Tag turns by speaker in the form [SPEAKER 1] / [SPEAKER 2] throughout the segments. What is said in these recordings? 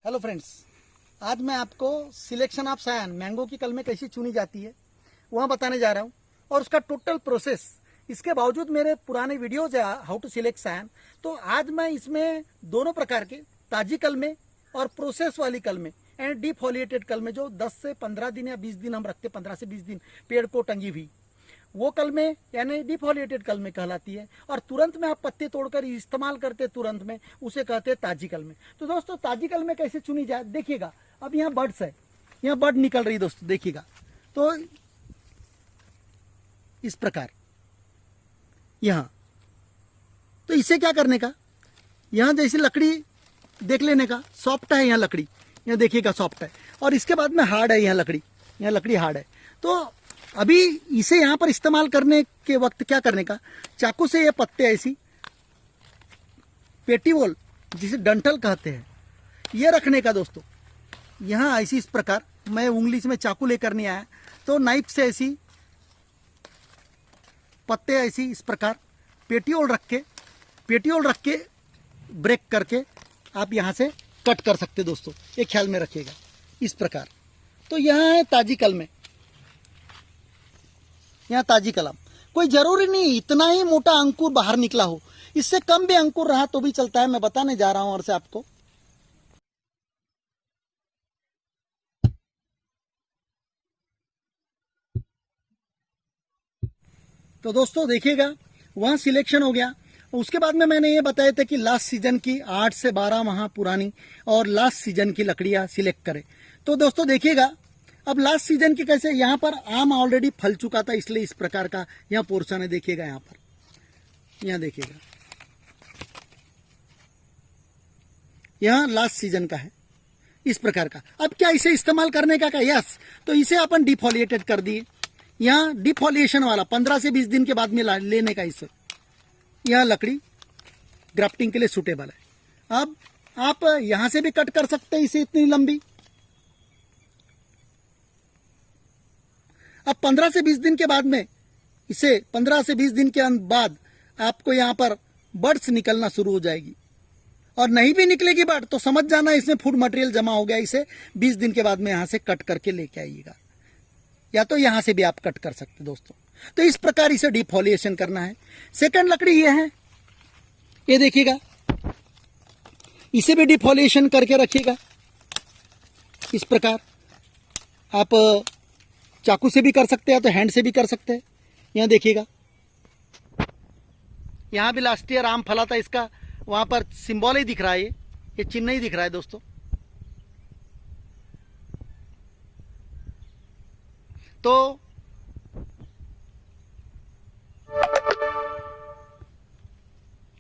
[SPEAKER 1] Hello friends, आज मैं आपको सिलेक्शन ऑफ सायन मैंगो की कलमें कैसी चुनी जाती है वह बताने जा रहा हूँ और उसका टोटल प्रोसेस। इसके बावजूद मेरे पुराने वीडियोज है हाउ टू सिलेक्ट सायन, तो आज मैं इसमें दोनों प्रकार के ताजी कलमें और प्रोसेस वाली कलमें एंड डिफोलिएटेड कलमें जो 10 से 15 दिन या 20 दिन हम रखते, 15 से 20 दिन पेड़ को टंगी हुई, वो कलमें यानी डिफोलिएटेड कलमें कहलाती है। और तुरंत में आप पत्ते तोड़कर इस्तेमाल करते तुरंत में, उसे कहते हैं ताजी कलमें। तो दोस्तों ताजी कलमें कैसे चुनी जाए देखिएगा। अब यहाँ बर्ड्स है, यहाँ बर्ड निकल रही दोस्तों, देखिएगा। तो इस प्रकार यहाँ, तो इसे क्या करने का, यहाँ जैसे लकड़ी देख लेने का, सॉफ्ट है यहाँ लकड़ी, यहाँ देखिएगा सॉफ्ट है, और इसके बाद में हार्ड है यहाँ लकड़ी, यहाँ लकड़ी हार्ड है। तो अभी इसे यहाँ पर इस्तेमाल करने के वक्त क्या करने का, चाकू से ये पत्ते ऐसी पेटीवोल जिसे डंठल कहते हैं, ये रखने का दोस्तों। यहाँ ऐसी इस प्रकार, मैं उंगली से, मैं चाकू लेकर नहीं आया, तो नाइफ से ऐसी पत्ते ऐसी इस प्रकार पेटीवोल रख के ब्रेक करके आप यहाँ से कट कर सकते दोस्तों, ये ख्याल में रखिएगा इस प्रकार। तो यहाँ है ताजी कलमें, यहाँ ताजी कलम। कोई जरूरी नहीं इतना ही मोटा अंकुर बाहर निकला हो, इससे कम भी अंकुर रहा तो भी चलता है। मैं बताने जा रहा हूं और से आपको। तो दोस्तों देखिएगा, वहां सिलेक्शन हो गया। उसके बाद में मैंने ये बताया था कि लास्ट सीजन की 8 से 12 माह पुरानी और लास्ट सीजन की लकड़ियां सिलेक्ट करें। तो दोस्तों देखिएगा, अब लास्ट सीजन की कैसे, यहाँ पर आम ऑलरेडी फल चुका था, इसलिए इस प्रकार का यहाँ पोर्शन है। देखिएगा यहाँ पर, यहाँ देखिएगा, यहाँ लास्ट सीजन का है इस प्रकार का। अब क्या इसे इस्तेमाल करने का यस, तो इसे अपन डिफोलिएटेड कर दिए। यहाँ डिफोलिएशन वाला 15 से 20 दिन के बाद में लेने का इसे, यह लकड़ी ग्राफ्टिंग के लिए सुटेबल है। अब आप यहां से भी कट कर सकते हैं इसे, इतनी लंबी। अब 15 से 20 दिन के बाद में इसे, 15 से 20 दिन के बाद आपको यहाँ पर बर्ड्स निकलना शुरू हो जाएगी। और नहीं भी निकलेगी बर्ड तो समझ जाना इसमें फूड मटेरियल जमा हो गया। इसे 20 दिन के बाद में यहाँ से कट करके लेके आइएगा, या तो यहाँ से भी आप कट कर सकते दोस्तों। तो इस प्रकार इसे डिफोलिएशन करना है। सेकंड लकड़ी ये है, ये देखिएगा, इसे भी डिफोलिएशन करके रखिएगा इस प्रकार। आप चाकू से भी कर सकते हैं तो हैंड से भी कर सकते हैं। यहाँ देखिएगा, यहाँ भी लास्ट ईयर आम फला था, इसका वहां पर सिंबल ही दिख रहा है, ये चिन्ह ही दिख रहा है दोस्तों। तो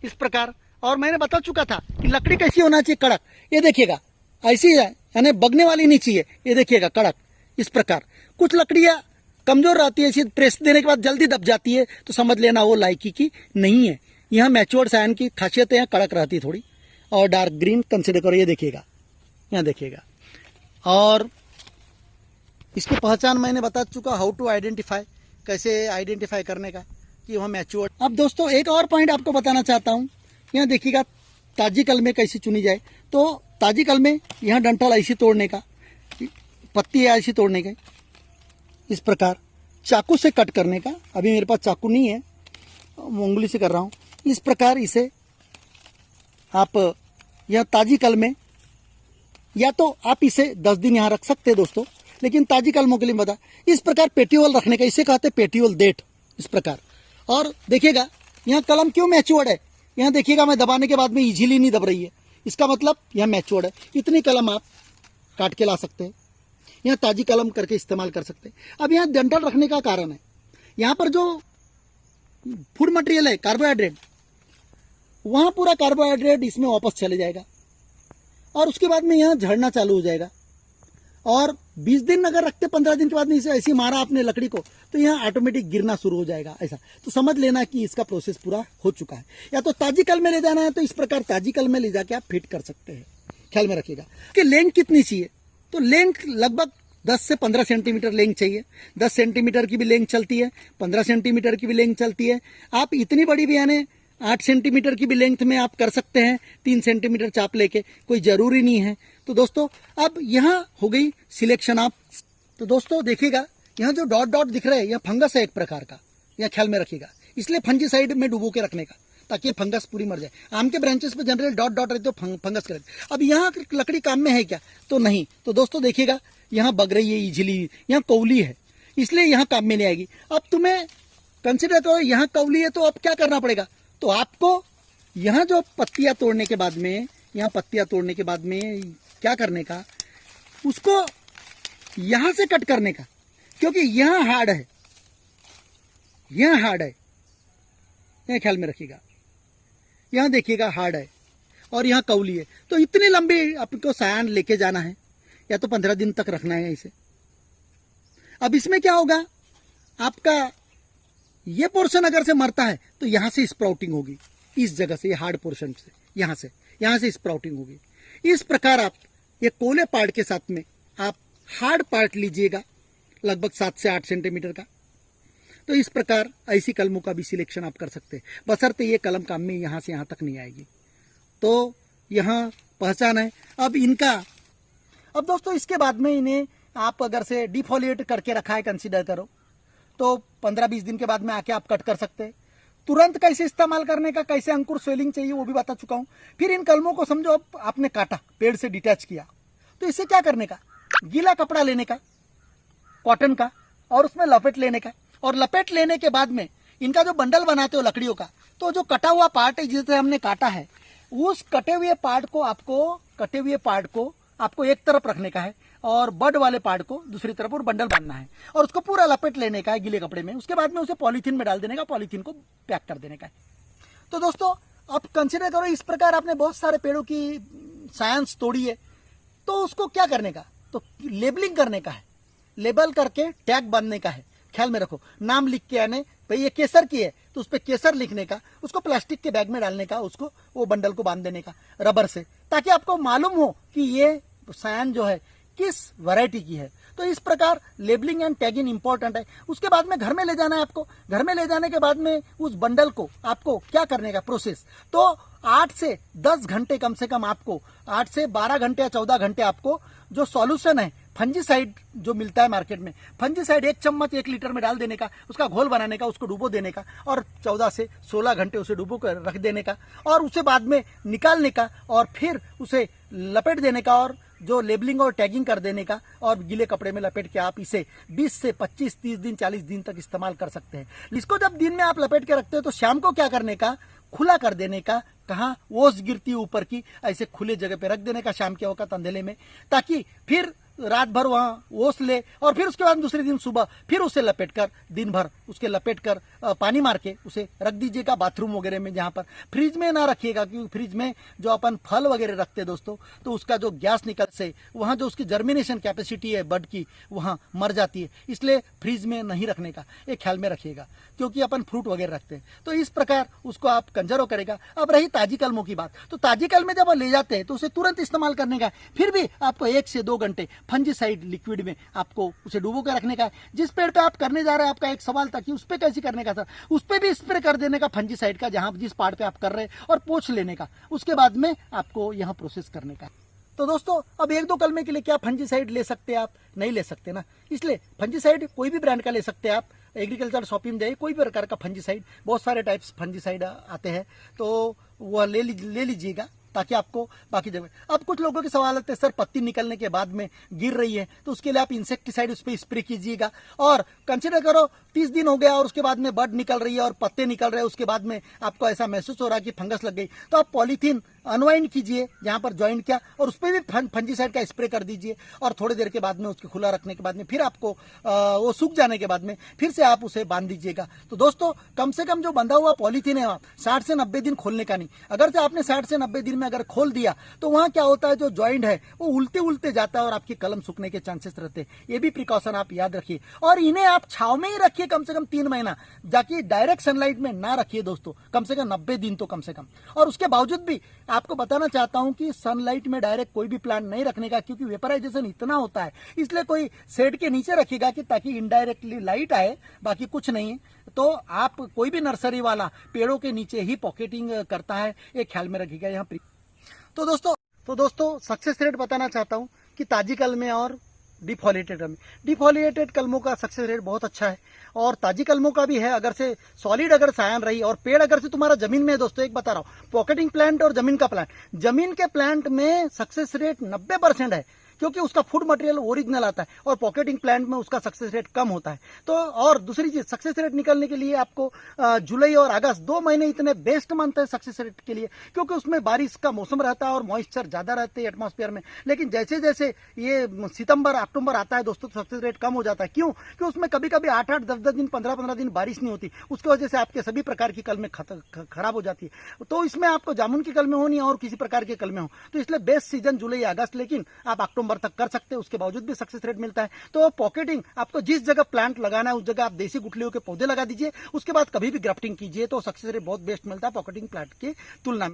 [SPEAKER 1] इस प्रकार, और मैंने बता चुका था कि लकड़ी कैसी होना चाहिए, कड़क। ये देखिएगा ऐसी है, यानी बगने वाली नहीं चाहिए। ये देखिएगा कड़क इस प्रकार। कुछ लकड़ियां कमजोर रहती है, इसी प्रेस देने के बाद जल्दी दब जाती है, तो समझ लेना वो लायकी की नहीं है। यहाँ मैच्योर्ड सायन की खासियत है, यहाँ कड़क रहती है थोड़ी, और डार्क ग्रीन कंसिडर करो। ये देखिएगा, यहाँ देखिएगा। और इसकी पहचान मैंने बता चुका, हाउ टू आइडेंटिफाई, कैसे आइडेंटिफाई करने का कि वह मैच्योर्ड। अब दोस्तों एक और पॉइंट आपको बताना चाहता हूँ। यहाँ देखिएगा ताजी कलमें कैसी चुनी जाए। तो ताजी कलमें, यहाँ डंठल ऐसी तोड़ने का, पत्ती ऐसी तोड़ने का, इस प्रकार चाकू से कट करने का। अभी मेरे पास चाकू नहीं है, उंगली से कर रहा हूँ। इस प्रकार इसे आप, यह ताजी कलमें, या तो आप इसे 10 दिन यहाँ रख सकते हैं दोस्तों, लेकिन ताजी कलमों के लिए बता, इस प्रकार पेटीवोल रखने का, इसे कहते हैं पेटीवोल डेट इस प्रकार। और देखिएगा यहाँ कलम क्यों मैच्योर्ड है, यहाँ देखिएगा मैं दबाने के बाद में इजीली नहीं दब रही है, इसका मतलब यह मैच्योर्ड है। इतनी कलम आप काट के ला सकते हैं, यहाँ ताजी कलम करके इस्तेमाल कर सकते हैं। अब यहाँ डंठल रखने का कारण है, यहाँ पर जो फूड मटेरियल है कार्बोहाइड्रेट, वहां पूरा कार्बोहाइड्रेट इसमें वापस चले जाएगा, और उसके बाद में यहाँ झड़ना चालू हो जाएगा। और 20 दिन अगर रखते, 15 दिन के बाद में इसे ऐसी मारा आपने लकड़ी को, तो यहाँ ऑटोमेटिक गिरना शुरू हो जाएगा ऐसा। तो समझ लेना कि इसका प्रोसेस पूरा हो चुका है। या तो ताजी कल में ले जाना है तो इस प्रकार ताजी कल में ले जाके आप फिट कर सकते हैं। ख्याल में रखिएगा कि लेंथ कितनी चाहिए, तो लेंथ लगभग 10 से 15 सेंटीमीटर लेंथ चाहिए। 10 सेंटीमीटर की भी लेंथ चलती है, 15 सेंटीमीटर की भी लेंथ चलती है। आप इतनी बड़ी भी यानी 8 सेंटीमीटर की भी लेंथ में आप कर सकते हैं, 3 सेंटीमीटर चाप लेके, कोई ज़रूरी नहीं है। तो दोस्तों अब यहाँ हो गई सिलेक्शन ऑफ। तो दोस्तों देखिएगा यहाँ जो डॉट डॉट दिख रहा है यह फंगस है एक प्रकार का, यह ख्याल में रखिएगा, इसलिए फंजीसाइड में डुबो के रखने का ताकि ये फंगस पूरी मर जाए। आम के ब्रांचेस पे जनरली डॉट डॉट रहते तो फंगस कर। अब यहाँ लकड़ी काम में है क्या, तो नहीं। तो दोस्तों देखिएगा यहाँ बग रही है इजिली, यहाँ कौली है इसलिए यहाँ काम में नहीं आएगी। अब तुम्हें कंसिडर करो यहाँ कौली है तो अब क्या करना पड़ेगा, तो आपको यहाँ जो पत्तियां तोड़ने के बाद में, यहाँ पत्तियां तोड़ने के बाद में क्या करने का, उसको यहाँ से कट करने का, क्योंकि यहाँ हार्ड है, यहाँ हार्ड है, यह ख्याल में रखिएगा। यहाँ देखिएगा हार्ड है और यहाँ कौली है, तो इतनी लंबी आपको सायान लेके जाना है या तो 15 दिन तक रखना है इसे। अब इसमें क्या होगा, आपका ये पोर्शन अगर से मरता है तो यहाँ से स्प्राउटिंग होगी, इस जगह से, ये हार्ड पोर्शन से, यहाँ से स्प्राउटिंग होगी। इस प्रकार आप ये कोले पार्ट के साथ में आप हार्ड पार्ट लीजिएगा लगभग 7 से 8 सेंटीमीटर का। तो इस प्रकार ऐसी कलमों का भी सिलेक्शन आप कर सकते हैं, बशर्ते ये कलम काम में यहाँ से यहाँ तक नहीं आएगी। तो यहाँ पहचान है। अब दोस्तों इसके बाद में इन्हें आप अगर से डिफोलिएट करके रखा है कंसीडर करो, तो 15-20 दिन के बाद में आके आप कट कर सकते हैं। तुरंत कैसे इस्तेमाल करने का, कैसे अंकुर स्वेलिंग चाहिए वो भी बता चुका हूँ। फिर इन कलमों को समझो अब आपने काटा, पेड़ से डिटैच किया, तो इसे क्या करने का, गीला कपड़ा लेने का कॉटन का और उसमें लपेट लेने का, और लपेट लेने के बाद में इनका जो बंडल बनाते हो लकड़ियों का, तो जो कटा हुआ पार्ट है जिसे हमने काटा है, उस कटे हुए पार्ट को आपको एक तरफ रखने का है और बड वाले पार्ट को दूसरी तरफ और बंडल बांधना है और उसको पूरा लपेट लेने का है गीले कपड़े में। उसके बाद में उसे पॉलीथीन में डाल देने का, पॉलीथीन को पैक कर देने का है। तो दोस्तों अब कंसिडर करो इस प्रकार आपने बहुत सारे पेड़ों की साइंस तोड़ी है, तो उसको क्या करने का, तो लेबलिंग करने का है, लेबल करके टैग बांधने का है। ख्याल में रखो, नाम लिख के आने, भाई ये केसर की है तो उस पर केसर लिखने का, उसको प्लास्टिक के बैग में डालने का, उसको वो बंडल को बांध देने का रबर से, ताकि आपको मालूम हो कि ये सायन जो है किस वैरायटी की है। तो इस प्रकार लेबलिंग एंड टैगिंग इंपॉर्टेंट है। उसके बाद में घर में ले जाना है आपको। घर में ले जाने के बाद में उस बंडल को आपको क्या करने का प्रोसेस, तो 8 से 10 घंटे कम से कम आपको, 8 से 12 घंटे या 14 घंटे आपको जो सॉल्यूशन है फंजीसाइड जो मिलता है मार्केट में, फंजीसाइड 1 चम्मच 1 लीटर में डाल देने का, उसका घोल बनाने का, उसको डुबो देने का और 14 से 16 घंटे उसे डुबो कर रख देने का और उसे बाद में निकालने का और फिर उसे लपेट देने का और जो लेबलिंग और टैगिंग कर देने का और गीले कपड़े में लपेट के आप इसे 20 से 25, 30 दिन, 40 दिन तक इस्तेमाल कर सकते हैं। इसको जब दिन में आप लपेट के रखते हो तो शाम को क्या करने का, खुला कर देने का, कहाँ ओस गिरती ऊपर की, ऐसे खुले जगह पे रख देने का शाम के वक्त अंधेले में, ताकि फिर रात भर वहां ओस ले और फिर उसके बाद दूसरे दिन सुबह फिर उसे लपेटकर दिन भर उसके लपेटकर पानी मार के उसे रख दीजिएगा बाथरूम वगैरह में, जहां पर फ्रिज में ना रखिएगा, क्योंकि फ्रिज में जो अपन फल वगैरह रखते हैं दोस्तों, तो उसका जो गैस निकल से वहां जो उसकी जर्मिनेशन कैपेसिटी है बड की वहां मर जाती है, इसलिए फ्रिज में नहीं रखने का एक ख्याल में रखिएगा, क्योंकि अपन फ्रूट वगैरह रखते हैं। तो इस प्रकार उसको आप कंजर्व करेगा। अब रही ताजी कलमों की बात, तो ताजी कलमें जब ले जाते हैं तो उसे तुरंत इस्तेमाल करने का, फिर भी आपको 1 से 2 घंटे फंजीसाइड लिक्विड में आपको उसे डुबो कर रखने का है। जिस पेड़ पे आप करने जा रहे हैं, आपका एक सवाल था कि उस पे कैसे करने का सर, उस पे भी स्प्रे कर देने का फंजीसाइड का, जहां जिस पार्ट पे आप कर रहे हैं, और पोंछ लेने का। उसके बाद में आपको यहां प्रोसेस करने का। तो दोस्तों अब 1-2 कलमे के लिए क्या फंजीसाइड ले सकते हैं आप, नहीं ले सकते ना, इसलिए फंजीसाइड कोई भी ब्रांड का ले सकते हैं आप। एग्रीकल्चर शॉपिंग जाइए, कोई भी प्रकार का फंजीसाइड, बहुत सारे टाइप्स फंजीसाइड आते हैं, तो वह ले लीजिएगा ताकि आपको बाकी जगह। अब कुछ लोगों के सवाल आते हैं, सर पत्ती निकलने के बाद में गिर रही है तो उसके लिए आप इंसेक्टिसाइड उस पर स्प्रे कीजिएगा, और कंसिडर करो 30 दिन हो गया और उसके बाद में बड निकल रही है और पत्ते निकल रहे हैं, उसके बाद में आपको ऐसा महसूस हो रहा है कि फंगस लग गई, तो आप पॉलीथीन अनवाइंड कीजिए जहां पर ज्वाइंट किया और उस पर भी फंजीसाइड का स्प्रे कर दीजिए, और थोड़ी देर के बाद में उसके खुला रखने के बाद में फिर आपको वो सूख जाने के बाद में फिर से आप उसे बांध दीजिएगा। तो दोस्तों कम से कम जो बंधा हुआ पॉलीथीन है 60 से 90 दिन खोलने का नहीं। अगर से आपने 60 से 90 दिन में अगर खोल दिया तो वहां क्या होता है, जो ज्वाइंट है वो उल्टे जाता है और आपकी कलम सूखने के चांसेस रहते हैं। ये भी प्रिकॉशन आप याद रखिए, और इन्हें आप छाव में ही रखिए कम से कम 3 महीना, जाके डायरेक्ट सनलाइट में ना रखिए दोस्तों, कम से कम 90 दिन तो कम से कम। और उसके बावजूद भी आपको बताना चाहता हूं कि सनलाइट में डायरेक्ट कोई भी प्लांट नहीं रखने का, क्योंकि वेपराइजेशन इतना होता है, इसलिए कोई शेड के नीचे रखिएगा कि ताकि इनडायरेक्टली लाइट आए, बाकी कुछ नहीं। तो आप कोई भी नर्सरी वाला पेड़ों के नीचे ही पॉकेटिंग करता है, एक ख्याल में रखिएगा यहाँ। तो दोस्तों तो दोस्तों सक्सेस रेट बताना चाहता हूँ कि ताजी कलमें और डिफॉलिएटेड कलमें, डिफॉलिएटेड कलमों का सक्सेस रेट बहुत अच्छा है और ताजी कलमों का भी है। अगर से सॉलिड अगर सायन रही और पेड़ अगर से तुम्हारा जमीन में है दोस्तों, एक बता रहा हूँ, पॉकेटिंग प्लांट और जमीन का प्लांट, जमीन के प्लांट में सक्सेस रेट 90% है क्योंकि उसका फूड मटेरियल ओरिजिनल आता है और पॉकेटिंग प्लांट में उसका सक्सेस रेट कम होता है। तो और दूसरी चीज, सक्सेस रेट निकलने के लिए आपको जुलाई और अगस्त 2 महीने इतने बेस्ट मंथ है सक्सेस रेट के लिए क्योंकि उसमें बारिश का मौसम रहता है और मॉइस्चर ज्यादा रहते हैं एटमॉस्फेयर में। लेकिन जैसे जैसे ये सितंबर अक्टूबर आता है दोस्तों, तो सक्सेस रेट कम हो जाता है। क्यों? कि उसमें कभी कभी 8-8, 10-10 दिन, 15-15 दिन बारिश नहीं होती, उसकी वजह से आपके सभी प्रकार की कलमें खराब हो जाती है। तो इसमें आपको जामुन की कलमें हो नहीं और किसी प्रकार की कलमें हो, तो इसलिए बेस्ट सीजन जुलाई अगस्त, लेकिन आप अक्टूबर तक कर सकते हैं, उसके बावजूद भी सक्सेस रेट मिलता है। तो पॉकेटिंग आपको जिस जगह प्लांट लगाना है उस जगह आप देसी गुठलियों के पौधे लगा दीजिए, उसके बाद कभी भी ग्राफ्टिंग कीजिए तो सक्सेस रेट बहुत बेस्ट मिलता है पॉकेटिंग प्लांट की तुलना में।